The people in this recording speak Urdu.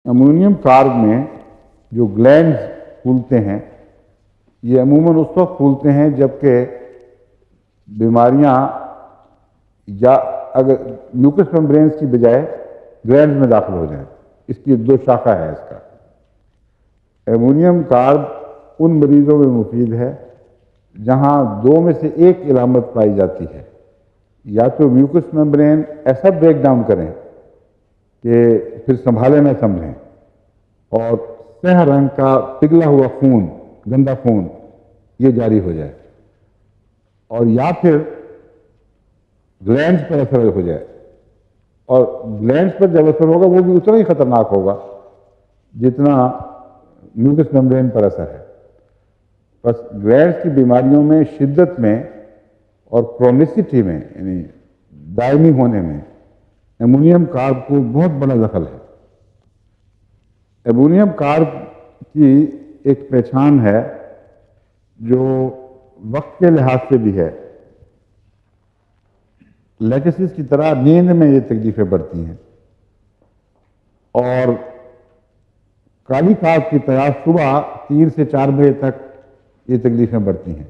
امونیم کارب میں جو گلینڈز پھولتے ہیں یہ عموماً اس وقت پھولتے ہیں جبکہ بیماریاں یا اگر میوکس میمبرینز کی بجائے گلینڈز میں داخل ہو جائیں. اس کی دو شاخہ ہے اس کا. امونیم کارب ان مریضوں میں مفید ہے جہاں دو میں سے ایک علامت پائی جاتی ہے، یا تو میوکس میمبرین ایسا بریک ڈاؤن کریں کہ پھر سنبھالے نہ سمجھیں اور سیاہ رنگ کا پگھلا ہوا خون، گندا خون یہ جاری ہو جائے، اور یا پھر گلینڈز پر اثر ہو جائے. اور گلینڈز پر جب اثر ہوگا وہ بھی اتنا ہی خطرناک ہوگا جتنا میوکس میمبرین پر اثر ہے. بس گلینڈز کی بیماریوں میں شدت میں اور کرونیسٹی میں یعنی دائمی ہونے میں امونیم کارب کو بہت بڑا دخل ہے. امونیم کارب کی ایک پہچان ہے جو وقت کے لحاظ سے بھی ہے. لیکسس کی طرح نیند میں یہ تکلیفیں بڑھتی ہیں، اور کالی کارب کی طرح صبح 3 سے 4 بجے تک یہ تکلیفیں بڑھتی ہیں.